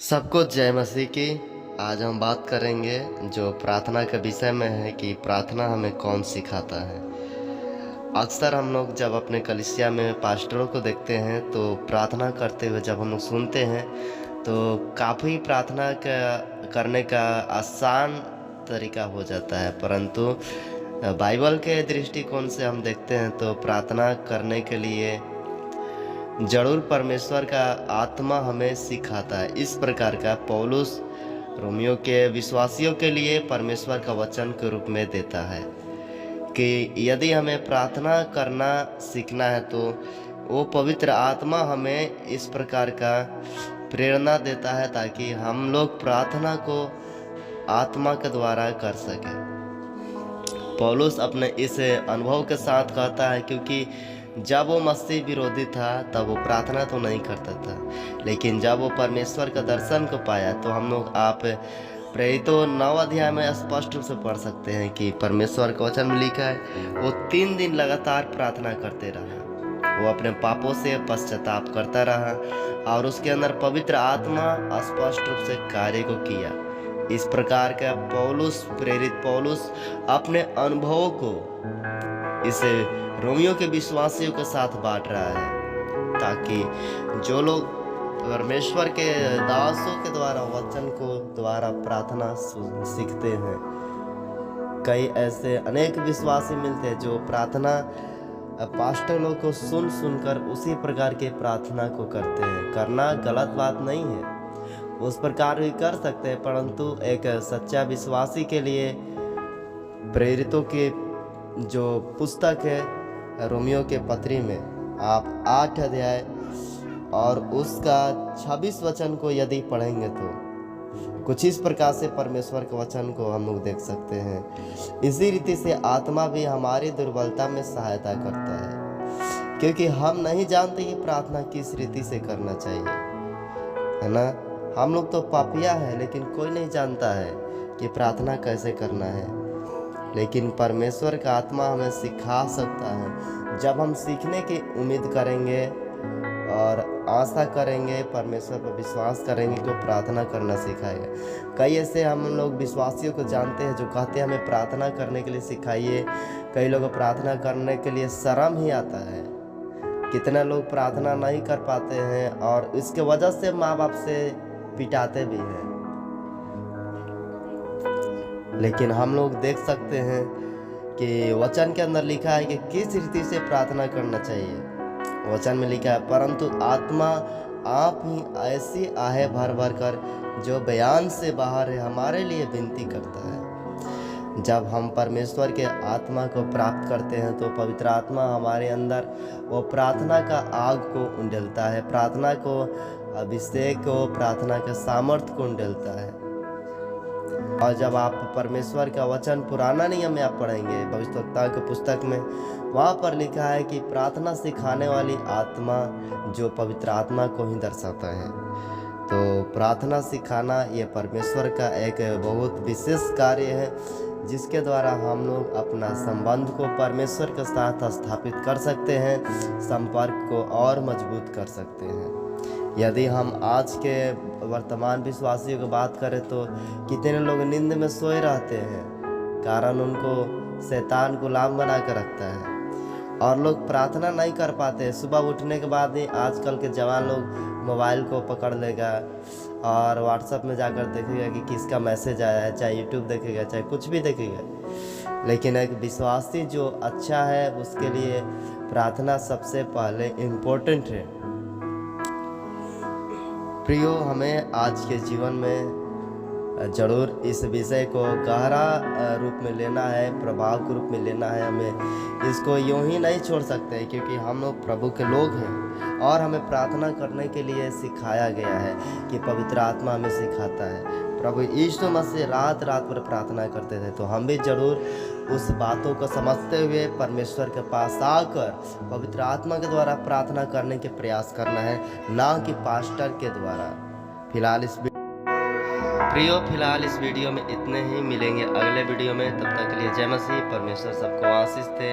सबको जय मसीह की। आज हम बात करेंगे जो प्रार्थना के विषय में है कि प्रार्थना हमें कौन सिखाता है। अक्सर हम लोग जब अपने कलीसिया में पास्टरों को देखते हैं तो प्रार्थना करते हुए जब हम लोग सुनते हैं तो काफ़ी प्रार्थना करने का आसान तरीका हो जाता है, परंतु बाइबल के दृष्टिकोण से हम देखते हैं तो प्रार्थना करने के लिए जरूर परमेश्वर का आत्मा हमें सिखाता है। इस प्रकार का पौलुस रोमियो के विश्वासियों के लिए परमेश्वर का वचन के रूप में देता है कि यदि हमें प्रार्थना करना सीखना है तो वो पवित्र आत्मा हमें इस प्रकार का प्रेरणा देता है ताकि हम लोग प्रार्थना को आत्मा के द्वारा कर सकें। पौलुस अपने इस अनुभव के साथ कहता है क्योंकि जब वो मसीह विरोधी था तब वो प्रार्थना तो नहीं करता था, लेकिन जब वो परमेश्वर का दर्शन को पाया तो हम लोग आप प्रेरितों 9 अध्याय में स्पष्ट रूप से पढ़ सकते हैं कि परमेश्वर का वचन में लिखा है वो 3 दिन लगातार प्रार्थना करते रहा, वो अपने पापों से पश्चाताप करता रहा और उसके अंदर पवित्र आत्मा स्पष्ट रूप से कार्य को किया। इस प्रकार का प्रेरित पौलुस अपने अनुभवों को इसे रोमियो के विश्वासियों के साथ बांट रहा है ताकि जो लोग परमेश्वर के दासों के द्वारा वचन को द्वारा प्रार्थना सीखते हैं, कई ऐसे अनेक विश्वासी मिलते हैं जो प्रार्थना पास्टर लोग को सुनकर उसी प्रकार के प्रार्थना को करते हैं। करना गलत बात नहीं है, उस प्रकार भी कर सकते हैं, परंतु एक सच्चा विश्वासी के लिए प्रेरितों के जो पुस्तक है रोमियो के पत्री में आप 8 अध्याय और उसका 26 वचन को यदि पढ़ेंगे तो कुछ इस प्रकार से परमेश्वर के वचन को हम लोग देख सकते हैं। इसी रीति से आत्मा भी हमारी दुर्बलता में सहायता करता है, क्योंकि हम नहीं जानते कि प्रार्थना किस रीति से करना चाहिए, है ना। हम लोग तो पापिया है, लेकिन कोई नहीं जानता है कि प्रार्थना कैसे करना है, लेकिन परमेश्वर का आत्मा हमें सिखा सकता है। जब हम सीखने की उम्मीद करेंगे और आशा करेंगे, परमेश्वर पर विश्वास करेंगे तो प्रार्थना करना सिखाएगा। कई ऐसे हम लोग विश्वासियों को जानते हैं जो कहते हैं हमें प्रार्थना करने के लिए सिखाइए। कई लोग प्रार्थना करने के लिए शर्म ही आता है। कितने लोग प्रार्थना नहीं कर पाते हैं और इसके वजह से माँ बाप से पिटाते भी हैं। लेकिन हम लोग देख सकते हैं कि वचन के अंदर लिखा है कि किस रीति से प्रार्थना करना चाहिए। वचन में लिखा है परंतु आत्मा आप ही ऐसी आहे भर भर कर जो बयान से बाहर है हमारे लिए विनती करता है। जब हम परमेश्वर के आत्मा को प्राप्त करते हैं तो पवित्र आत्मा हमारे अंदर वो प्रार्थना का आग को उंडेलता है, प्रार्थना को अभिषेक को, प्रार्थना के सामर्थ्य को उंडेलता है। और जब आप परमेश्वर का वचन पुराना नियम में आप पढ़ेंगे भविष्यवक्ता के पुस्तक में, वहाँ पर लिखा है कि प्रार्थना सिखाने वाली आत्मा जो पवित्र आत्मा को ही दर्शाता है। तो प्रार्थना सिखाना ये परमेश्वर का एक बहुत विशेष कार्य है, जिसके द्वारा हम लोग अपना संबंध को परमेश्वर के साथ स्थापित कर सकते हैं, संपर्क को और मजबूत कर सकते हैं। यदि हम आज के वर्तमान विश्वासियों की बात करें तो कितने लोग नींद में सोए रहते हैं, कारण उनको शैतान गुलाम बना कर रखता है और लोग प्रार्थना नहीं कर पाते। सुबह उठने के बाद ही आजकल के जवान लोग मोबाइल को पकड़ लेगा और व्हाट्सएप में जाकर देखेगा कि किसका मैसेज आया है, चाहे यूट्यूब देखेगा चाहे कुछ भी देखेगा। लेकिन एक विश्वासी जो अच्छा है उसके लिए प्रार्थना सबसे पहले इम्पोर्टेंट है। प्रियो, हमें आज के जीवन में जरूर इस विषय को गहरा रूप में लेना है, प्रभाव के रूप में लेना है। हमें इसको यूं ही नहीं छोड़ सकते, क्योंकि हम लोग प्रभु के लोग हैं और हमें प्रार्थना करने के लिए सिखाया गया है कि पवित्र आत्मा हमें सिखाता है। प्रभु यीशु मसीह रात रात पर प्रार्थना करते थे, तो हम भी जरूर उस बातों को समझते हुए परमेश्वर के पास आकर पवित्र आत्मा के द्वारा प्रार्थना करने के प्रयास करना है, ना कि पास्टर के द्वारा। फिलहाल इस वीडियो में इतने ही, मिलेंगे अगले वीडियो में। तब तक के लिए जय मसीह, परमेश्वर सबको आशीष दे।